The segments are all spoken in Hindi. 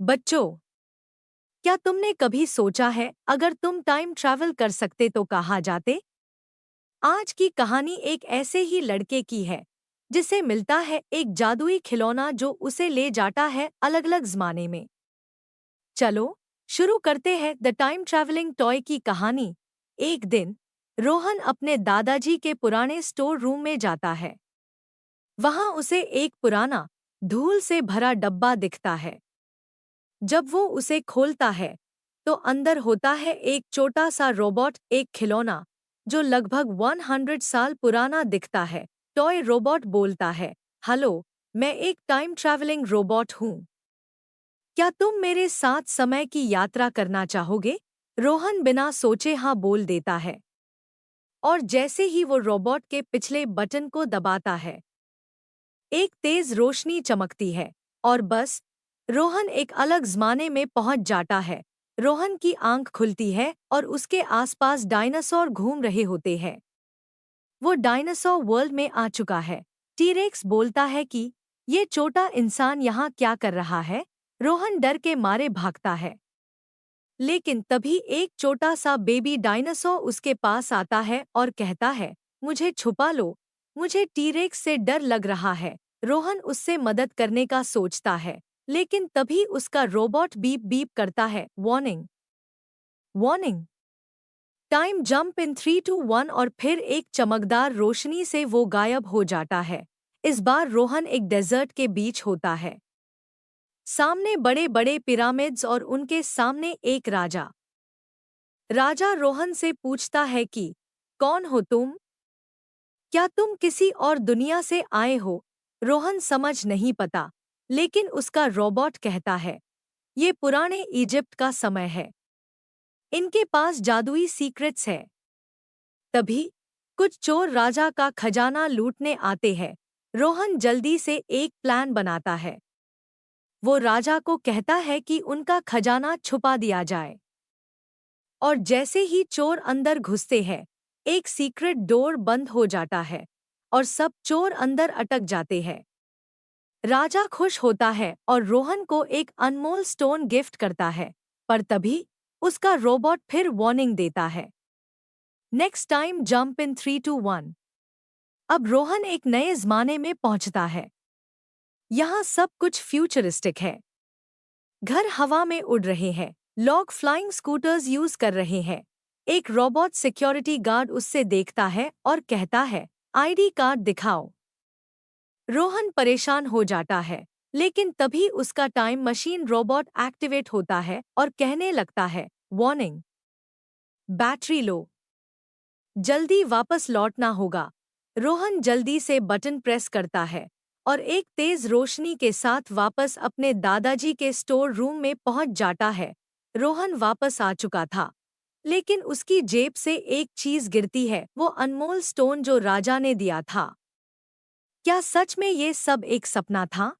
बच्चों, क्या तुमने कभी सोचा है अगर तुम टाइम ट्रैवल कर सकते तो कहाँ जाते? आज की कहानी एक ऐसे ही लड़के की है जिसे मिलता है एक जादुई खिलौना जो उसे ले जाता है अलग अलग ज़माने में। चलो शुरू करते हैं द टाइम ट्रैवलिंग टॉय की कहानी। एक दिन रोहन अपने दादाजी के पुराने स्टोर रूम में जाता है। वहां उसे एक पुराना धूल से भरा डब्बा दिखता है। जब वो उसे खोलता है तो अंदर होता है एक छोटा सा रोबोट, एक खिलौना जो लगभग 100 साल पुराना दिखता है। टॉय रोबोट बोलता है, हेलो, मैं एक टाइम ट्रैवलिंग रोबोट हूँ। क्या तुम मेरे साथ समय की यात्रा करना चाहोगे? रोहन बिना सोचे हाँ बोल देता है। और जैसे ही वो रोबोट के पिछले बटन को दबाता है, एक तेज रोशनी चमकती है और बस रोहन एक अलग ज़माने में पहुंच जाता है। रोहन की आंख खुलती है और उसके आसपास डायनासोर घूम रहे होते हैं। वो डायनासोर वर्ल्ड में आ चुका है। टीरेक्स बोलता है कि ये छोटा इंसान यहाँ क्या कर रहा है? रोहन डर के मारे भागता है। लेकिन तभी एक छोटा सा बेबी डायनासोर उसके पास आता है और कहता है, मुझे छुपा लो, मुझे टीरेक्स से डर लग रहा है। रोहन उससे मदद करने का सोचता है, लेकिन तभी उसका रोबोट बीप बीप करता है, warning warning, time jump in 3 2 1, और फिर एक चमकदार रोशनी से वो गायब हो जाता है। इस बार रोहन एक डेजर्ट के बीच होता है। सामने बड़े बड़े पिरामिड्स और उनके सामने एक राजा। राजा रोहन से पूछता है कि कौन हो तुम? क्या तुम किसी और दुनिया से आए हो? रोहन समझ नहीं पता, लेकिन उसका रोबोट कहता है, ये पुराने इजिप्ट का समय है। इनके पास जादुई सीक्रेट्स है। तभी कुछ चोर राजा का खजाना लूटने आते हैं। रोहन जल्दी से एक प्लान बनाता है। वो राजा को कहता है कि उनका खजाना छुपा दिया जाए। और जैसे ही चोर अंदर घुसते हैं, एक सीक्रेट डोर बंद हो जाता है और सब चोर अंदर अटक जाते हैं। राजा खुश होता है और रोहन को एक अनमोल स्टोन गिफ्ट करता है, पर तभी उसका रोबोट फिर वार्निंग देता है, नेक्स्ट टाइम जंप इन 3 2 1। अब रोहन एक नए ज़माने में पहुंचता है। यहाँ सब कुछ फ्यूचरिस्टिक है। घर हवा में उड़ रहे हैं, लोग फ्लाइंग स्कूटर्स यूज कर रहे हैं। एक रोबोट सिक्योरिटी गार्ड उससे देखता है और कहता है, आईडी कार्ड दिखाओ। रोहन परेशान हो जाता है, लेकिन तभी उसका टाइम मशीन रोबोट एक्टिवेट होता है और कहने लगता है, वार्निंग, बैटरी लो, जल्दी वापस लौटना होगा। रोहन जल्दी से बटन प्रेस करता है और एक तेज रोशनी के साथ वापस अपने दादाजी के स्टोर रूम में पहुंच जाता है। रोहन वापस आ चुका था, लेकिन उसकी जेब से एक चीज गिरती है, वो अनमोल स्टोन जो राजा ने दिया था। क्या सच में ये सब एक सपना था,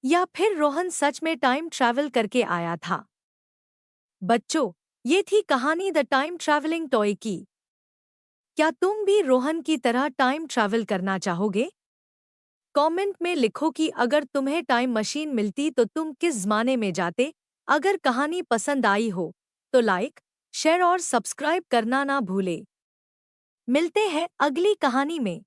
या फिर रोहन सच में टाइम ट्रैवल करके आया था? बच्चों, ये थी कहानी द टाइम ट्रैवलिंग टॉय की। क्या तुम भी रोहन की तरह टाइम ट्रैवल करना चाहोगे? कमेंट में लिखो कि अगर तुम्हें टाइम मशीन मिलती तो तुम किस ज़माने में जाते। अगर कहानी पसंद आई हो तो लाइक, शेयर और सब्सक्राइब करना ना भूले। मिलते हैं अगली कहानी में।